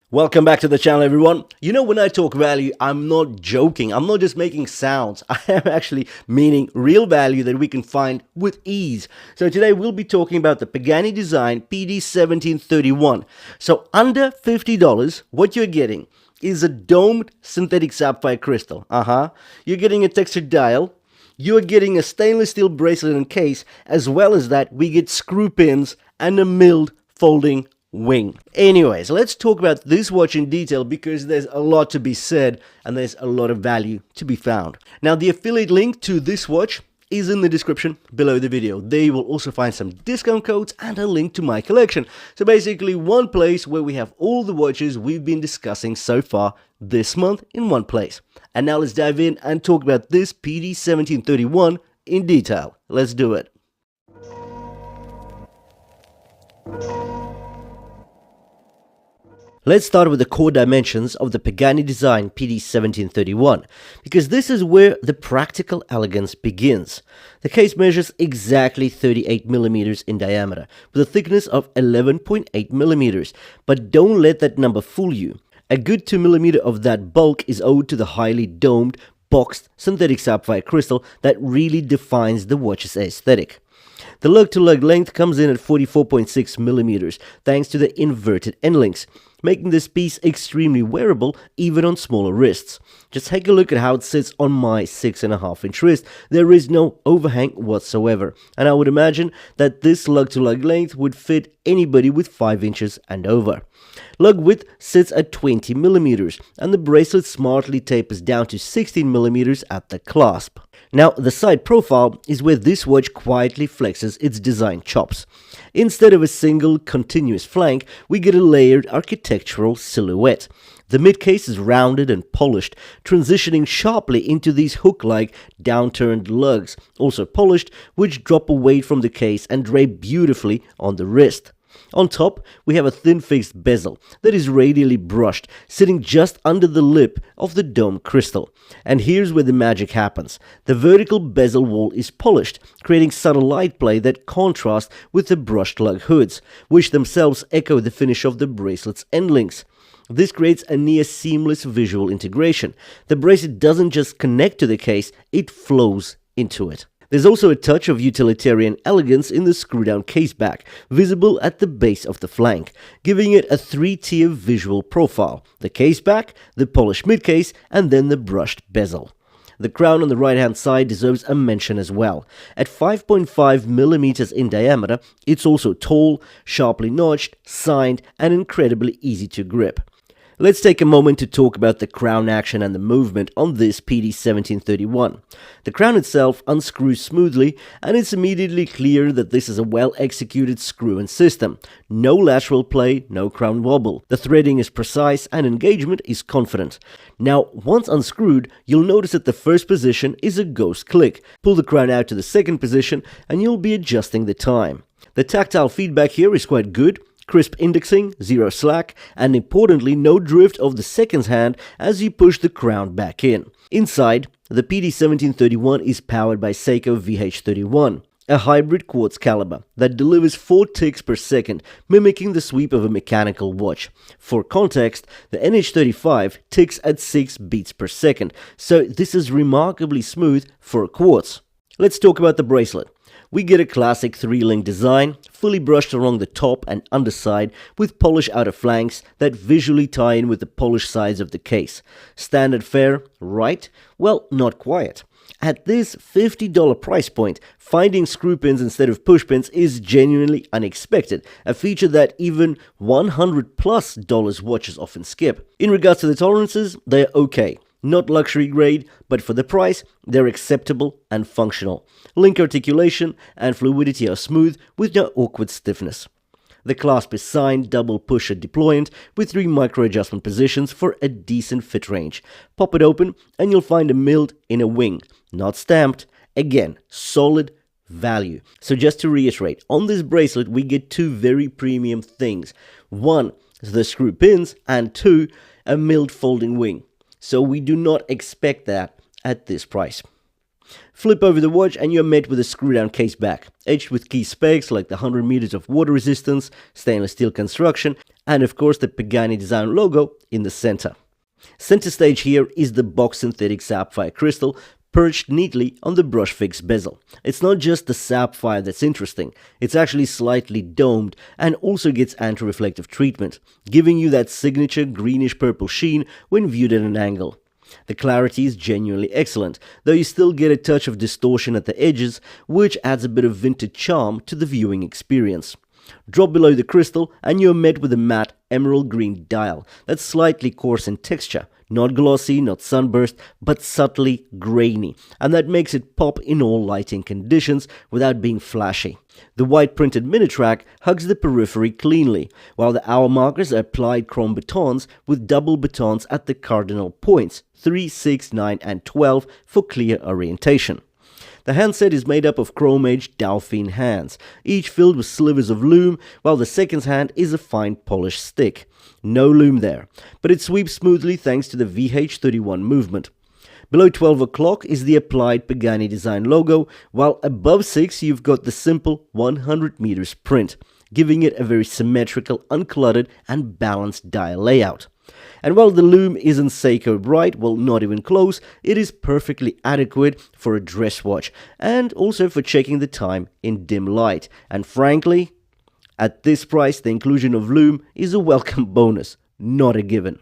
Welcome back to the channel, everyone. You know, when I talk value, I'm not joking. I'm not just making sounds. I am actually meaning real value that we can find with ease. So today we'll be talking about the Pagani Design PD1731. So under $50, what you're getting is a domed synthetic sapphire crystal. You're getting a textured dial. You're getting a stainless steel bracelet and case. As well as that, we get screw pins and a milled folding wing. Anyways, let's talk about this watch in detail because there's a lot to be said and there's a lot of value to be found. Now, the affiliate link to this watch is in the description below the video. There you will also find some discount codes and a link to my collection. So basically one place where we have all the watches we've been discussing so far this month in one place. And now let's dive in and talk about this PD1731 in detail. Let's do it. Let's start with the core dimensions of the Pagani Design PD1731, because this is where the practical elegance begins. The case measures exactly 38mm in diameter, with a thickness of 11.8mm, but don't let that number fool you. A good 2mm of that bulk is owed to the highly domed, boxed synthetic sapphire crystal that really defines the watch's aesthetic. The lug-to-lug length comes in at 44.6mm, thanks to the inverted end links, making this piece extremely wearable even on smaller wrists. Just take a look at how it sits on my 6.5-inch wrist. There is no overhang whatsoever, and I would imagine that this lug-to-lug length would fit anybody with 5 inches and over. Lug width sits at 20mm, and the bracelet smartly tapers down to 16mm at the clasp. Now, the side profile is where this watch quietly flexes its design chops. Instead of a single continuous flank, we get a layered architectural silhouette. The mid-case is rounded and polished, transitioning sharply into these hook-like downturned lugs, also polished, which drop away from the case and drape beautifully on the wrist. On top, we have a thin fixed bezel that is radially brushed, sitting just under the lip of the dome crystal. And here's where the magic happens. The vertical bezel wall is polished, creating subtle light play that contrasts with the brushed lug hoods, which themselves echo the finish of the bracelet's end links. This creates a near seamless visual integration. The bracelet doesn't just connect to the case, it flows into it. There's also a touch of utilitarian elegance in the screw-down case back, visible at the base of the flank, giving it a 3-tier visual profile: the case back, the polished mid-case, and then the brushed bezel. The crown on the right-hand side deserves a mention as well. At 5.5mm in diameter, it's also tall, sharply notched, signed, and incredibly easy to grip. Let's take a moment to talk about the crown action and the movement on this PD1731. The crown itself unscrews smoothly, and it's immediately clear that this is a well-executed screw-in system. No lateral play, no crown wobble. The threading is precise and engagement is confident. Now, once unscrewed, you'll notice that the first position is a ghost click. Pull the crown out to the second position, and you'll be adjusting the time. The tactile feedback here is quite good. Crisp indexing, zero slack, and importantly no drift of the seconds hand as you push the crown back in. Inside, the PD1731 is powered by Seiko VH31, a hybrid quartz caliber that delivers 4 ticks per second, mimicking the sweep of a mechanical watch. For context, the NH35 ticks at 6 beats per second, so this is remarkably smooth for a quartz. Let's talk about the bracelet. We get a classic 3-link design, fully brushed along the top and underside with polished outer flanks that visually tie in with the polished sides of the case. Standard fare, right? Well, not quite. At this $50 price point, finding screw pins instead of push pins is genuinely unexpected, a feature that even $100+ watches often skip. In regards to the tolerances, they're okay. Not luxury grade, but for the price, they're acceptable and functional. Link articulation and fluidity are smooth with no awkward stiffness. The clasp is signed double pusher deployant with 3 micro adjustment positions for a decent fit range. Pop it open and you'll find a milled inner wing, not stamped. Again, solid value. So just to reiterate, on this bracelet we get 2 very premium things. 1, the screw pins, and 2, a milled folding wing. So we do not expect that at this price. Flip over the watch and you're met with a screw-down case back, edged with key specs like the 100 meters of water resistance, stainless steel construction, and of course the Pagani Design logo in the center. Center stage here is the box synthetic sapphire crystal, perched neatly on the brush fixed bezel. It's not just the sapphire that's interesting, it's actually slightly domed and also gets anti-reflective treatment, giving you that signature greenish purple sheen when viewed at an angle. The clarity is genuinely excellent, though you still get a touch of distortion at the edges, which adds a bit of vintage charm to the viewing experience. Drop below the crystal and you're met with a matte emerald green dial that's slightly coarse in texture, not glossy, not sunburst, but subtly grainy, and that makes it pop in all lighting conditions without being flashy. The white printed mini-track hugs the periphery cleanly, while the hour markers are applied chrome batons with double batons at the cardinal points, 3, 6, 9 and 12 for clear orientation. The handset is made up of chrome-aged Dauphine hands, each filled with slivers of lume, while the second hand is a fine polished stick. No lume there, but it sweeps smoothly thanks to the VH31 movement. Below 12 o'clock is the applied Pagani Design logo, while above 6 you've got the simple 100 meters print, giving it a very symmetrical, uncluttered and balanced dial layout. And while the lume isn't Seiko bright, well, not even close, it is perfectly adequate for a dress watch and also for checking the time in dim light. And frankly, at this price, the inclusion of lume is a welcome bonus, not a given.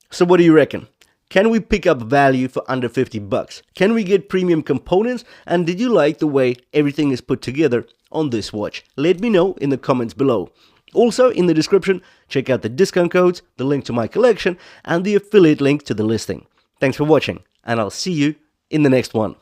So what do you reckon? Can we pick up value for under 50 bucks? Can we get premium components? And did you like the way everything is put together on this watch? Let me know in the comments below. Also, in the description, check out the discount codes, the link to my collection, and the affiliate link to the listing. Thanks for watching, and I'll see you in the next one.